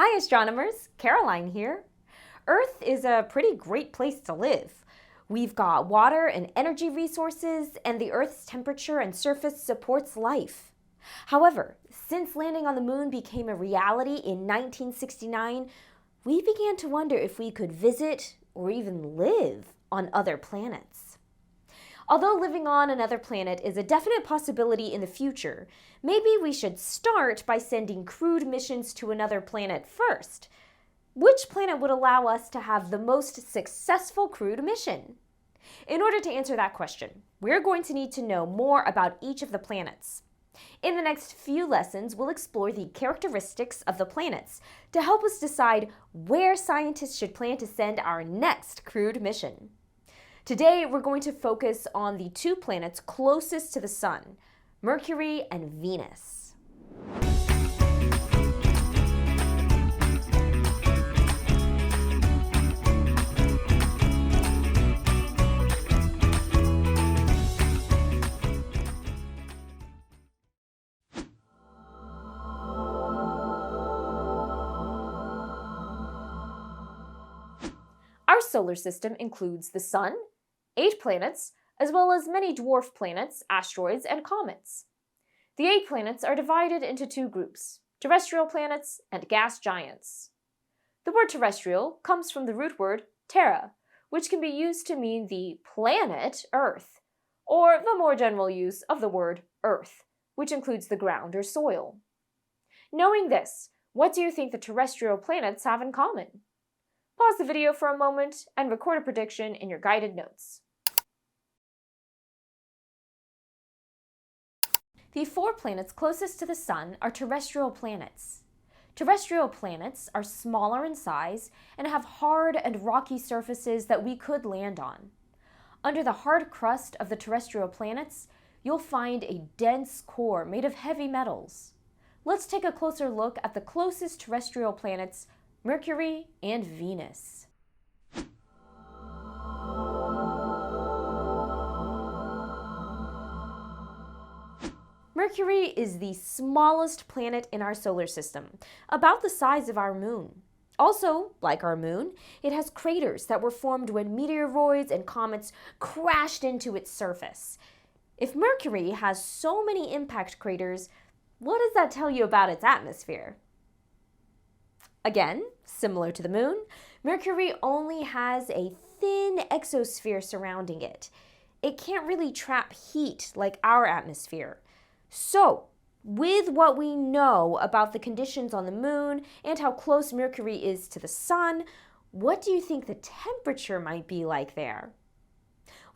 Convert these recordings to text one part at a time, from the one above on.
Hi astronomers, Caroline here. Earth is a pretty great place to live. We've got water and energy resources, and the Earth's temperature and surface supports life. However, since landing on the moon became a reality in 1969, we began to wonder if we could visit or even live on other planets. Although living on another planet is a definite possibility in the future, maybe we should start by sending crewed missions to another planet first. Which planet would allow us to have the most successful crewed mission? In order to answer that question, we're going to need to know more about each of the planets. In the next few lessons, we'll explore the characteristics of the planets to help us decide where scientists should plan to send our next crewed mission. Today, we're going to focus on the two planets closest to the Sun, Mercury and Venus. Our solar system includes the Sun, 8 planets, as well as many dwarf planets, asteroids, and comets. The 8 planets are divided into 2 groups, terrestrial planets and gas giants. The word terrestrial comes from the root word terra, which can be used to mean the planet Earth, or the more general use of the word Earth, which includes the ground or soil. Knowing this, what do you think the terrestrial planets have in common? Pause the video for a moment and record a prediction in your guided notes. The 4 planets closest to the Sun are terrestrial planets. Terrestrial planets are smaller in size and have hard and rocky surfaces that we could land on. Under the hard crust of the terrestrial planets, you'll find a dense core made of heavy metals. Let's take a closer look at the closest terrestrial planets, Mercury and Venus. Mercury is the smallest planet in our solar system, about the size of our moon. Also, like our moon, it has craters that were formed when meteoroids and comets crashed into its surface. If Mercury has so many impact craters, what does that tell you about its atmosphere? Again, similar to the moon, Mercury only has a thin exosphere surrounding it. It can't really trap heat like our atmosphere. So, with what we know about the conditions on the moon and how close Mercury is to the Sun, what do you think the temperature might be like there?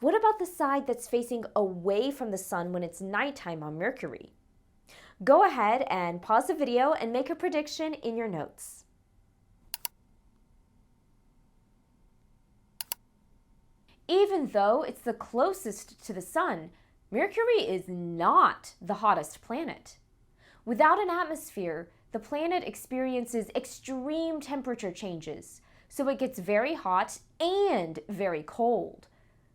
What about the side that's facing away from the Sun when it's nighttime on Mercury? Go ahead and pause the video and make a prediction in your notes. Even though it's the closest to the Sun, Mercury is not the hottest planet. Without an atmosphere, the planet experiences extreme temperature changes, so it gets very hot and very cold.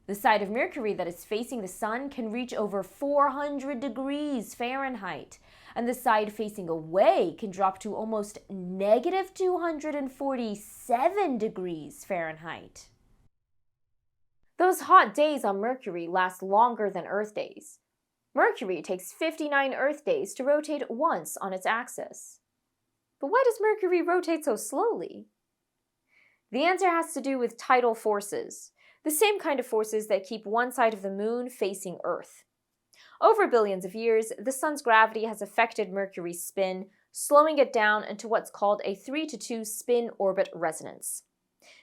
The side of Mercury that is facing the Sun can reach over 400 degrees Fahrenheit, and the side facing away can drop to almost negative 247 degrees Fahrenheit. Those hot days on Mercury last longer than Earth days. Mercury takes 59 Earth days to rotate once on its axis. But why does Mercury rotate so slowly? The answer has to do with tidal forces, the same kind of forces that keep one side of the moon facing Earth. Over billions of years, the Sun's gravity has affected Mercury's spin, slowing it down into what's called a 3-to-2 spin-orbit resonance.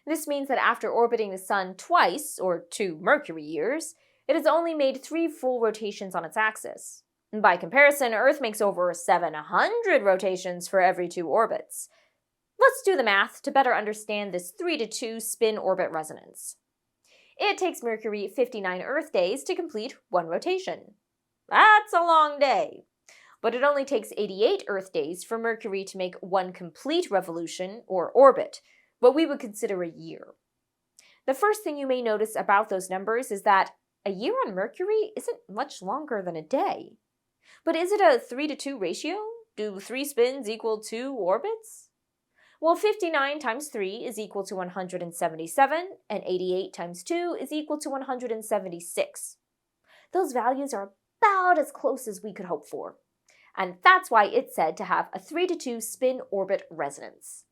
This means that after orbiting the Sun twice, or 2 Mercury years, it has only made 3 full rotations on its axis. By comparison, Earth makes over 700 rotations for every 2 orbits. Let's do the math to better understand this 3-to-2 spin-orbit resonance. It takes Mercury 59 Earth days to complete 1 rotation. That's a long day. But it only takes 88 Earth days for Mercury to make 1 complete revolution, or orbit, what we would consider a year. The first thing you may notice about those numbers is that a year on Mercury isn't much longer than a day. But is it a 3-to-2 ratio? Do 3 spins equal 2 orbits? Well, 59 times 3 is equal to 177, and 88 times 2 is equal to 176. Those values are about as close as we could hope for. And that's why it's said to have a 3-2 spin-orbit resonance.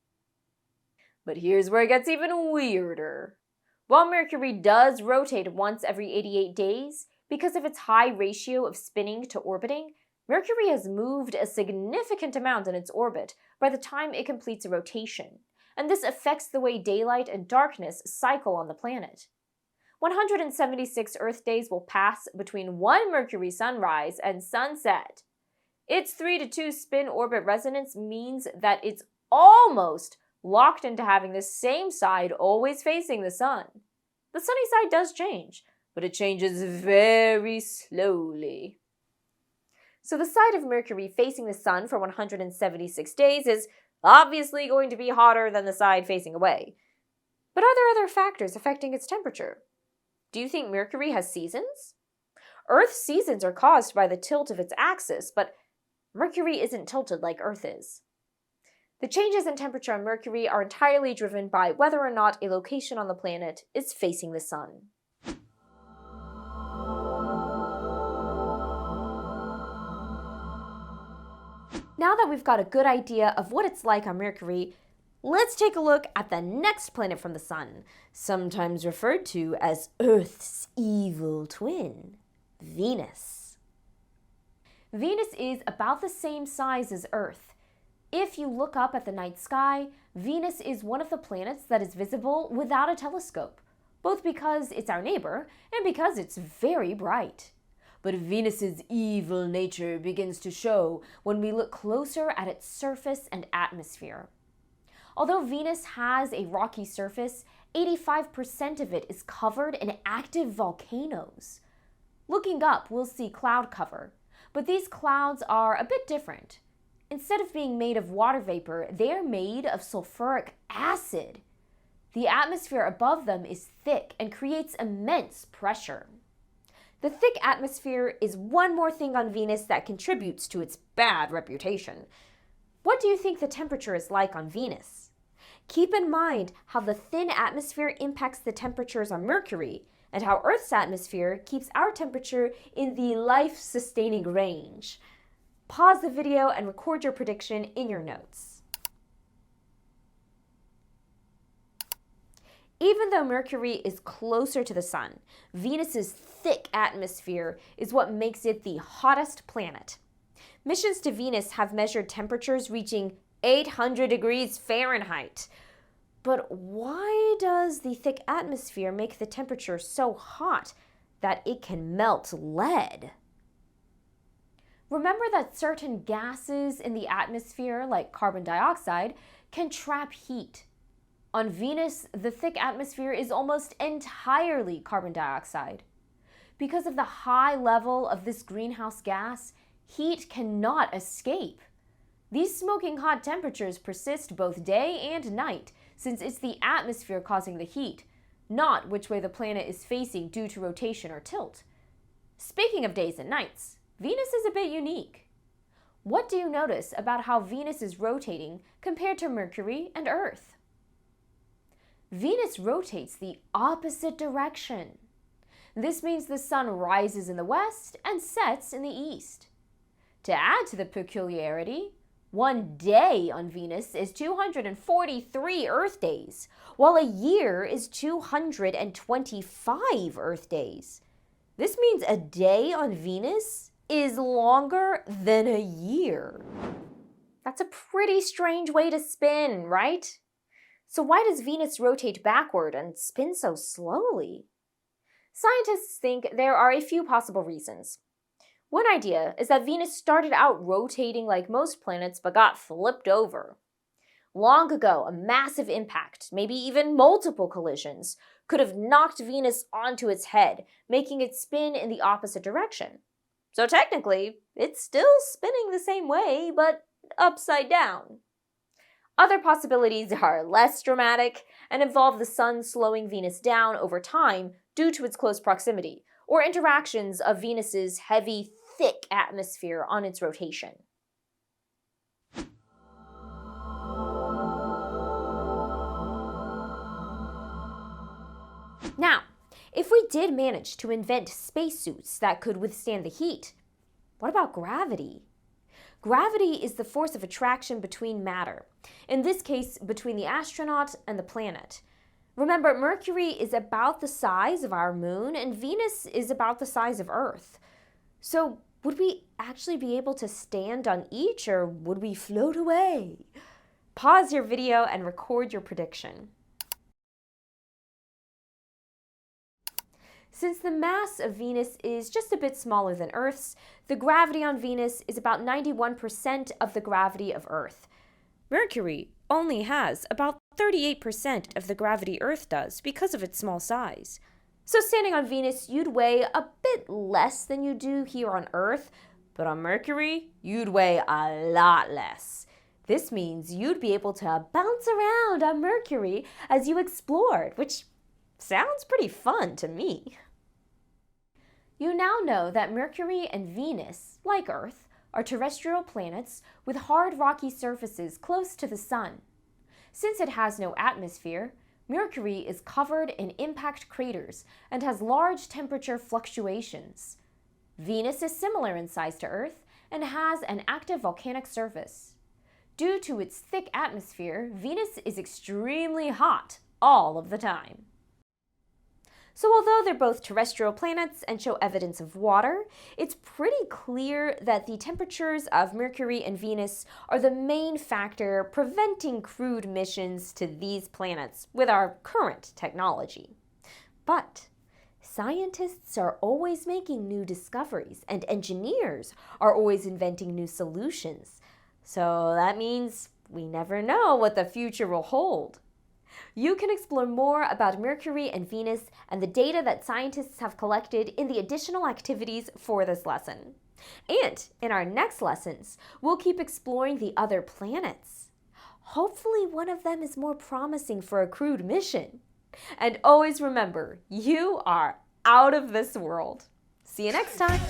But here's where it gets even weirder. While Mercury does rotate once every 88 days, because of its high ratio of spinning to orbiting, Mercury has moved a significant amount in its orbit by the time it completes a rotation, and this affects the way daylight and darkness cycle on the planet. 176 Earth days will pass between one Mercury sunrise and sunset. Its 3-2 spin-orbit resonance means that it's almost locked into having the same side always facing the sun. The sunny side does change, but it changes very slowly. So the side of Mercury facing the sun for 176 days is obviously going to be hotter than the side facing away. But are there other factors affecting its temperature? Do you think Mercury has seasons? Earth's seasons are caused by the tilt of its axis, but Mercury isn't tilted like Earth is. The changes in temperature on Mercury are entirely driven by whether or not a location on the planet is facing the sun. Now that we've got a good idea of what it's like on Mercury, let's take a look at the next planet from the Sun, sometimes referred to as Earth's evil twin, Venus. Venus is about the same size as Earth. If you look up at the night sky, Venus is one of the planets that is visible without a telescope, both because it's our neighbor and because it's very bright. But Venus's evil nature begins to show when we look closer at its surface and atmosphere. Although Venus has a rocky surface, 85% of it is covered in active volcanoes. Looking up, we'll see cloud cover, but these clouds are a bit different. Instead of being made of water vapor, they are made of sulfuric acid. The atmosphere above them is thick and creates immense pressure. The thick atmosphere is one more thing on Venus that contributes to its bad reputation. What do you think the temperature is like on Venus? Keep in mind how the thin atmosphere impacts the temperatures on Mercury, and how Earth's atmosphere keeps our temperature in the life-sustaining range. Pause the video and record your prediction in your notes. Even though Mercury is closer to the Sun, Venus's thick atmosphere is what makes it the hottest planet. Missions to Venus have measured temperatures reaching 800 degrees Fahrenheit. But why does the thick atmosphere make the temperature so hot that it can melt lead? Remember that certain gases in the atmosphere, like carbon dioxide, can trap heat. On Venus, the thick atmosphere is almost entirely carbon dioxide. Because of the high level of this greenhouse gas, heat cannot escape. These smoking hot temperatures persist both day and night, since it's the atmosphere causing the heat, not which way the planet is facing due to rotation or tilt. Speaking of days and nights, Venus is a bit unique. What do you notice about how Venus is rotating compared to Mercury and Earth? Venus rotates the opposite direction. This means the sun rises in the west and sets in the east. To add to the peculiarity, one day on Venus is 243 Earth days, while a year is 225 Earth days. This means a day on Venus is longer than a year. That's a pretty strange way to spin, right? So why does Venus rotate backward and spin so slowly? Scientists think there are a few possible reasons. One idea is that Venus started out rotating like most planets but got flipped over. Long ago, a massive impact, maybe even multiple collisions, could have knocked Venus onto its head, making it spin in the opposite direction. So technically, it's still spinning the same way, but upside down. Other possibilities are less dramatic and involve the sun slowing Venus down over time due to its close proximity, or interactions of Venus's heavy, thick atmosphere on its rotation. Now, if we did manage to invent spacesuits that could withstand the heat, what about gravity? Gravity is the force of attraction between matter, in this case between the astronaut and the planet. Remember, Mercury is about the size of our moon and Venus is about the size of Earth. So would we actually be able to stand on each, or would we float away? Pause your video and record your prediction. Since the mass of Venus is just a bit smaller than Earth's, the gravity on Venus is about 91% of the gravity of Earth. Mercury only has about 38% of the gravity Earth does because of its small size. So standing on Venus, you'd weigh a bit less than you do here on Earth, but on Mercury, you'd weigh a lot less. This means you'd be able to bounce around on Mercury as you explored, which sounds pretty fun to me. You now know that Mercury and Venus, like Earth, are terrestrial planets with hard rocky surfaces close to the Sun. Since it has no atmosphere, Mercury is covered in impact craters and has large temperature fluctuations. Venus is similar in size to Earth and has an active volcanic surface. Due to its thick atmosphere, Venus is extremely hot all of the time. So although they're both terrestrial planets and show evidence of water, it's pretty clear that the temperatures of Mercury and Venus are the main factor preventing crewed missions to these planets with our current technology. But scientists are always making new discoveries, and engineers are always inventing new solutions. So that means we never know what the future will hold. You can explore more about Mercury and Venus and the data that scientists have collected in the additional activities for this lesson. And in our next lessons, we'll keep exploring the other planets. Hopefully one of them is more promising for a crewed mission. And always remember, you are out of this world. See you next time.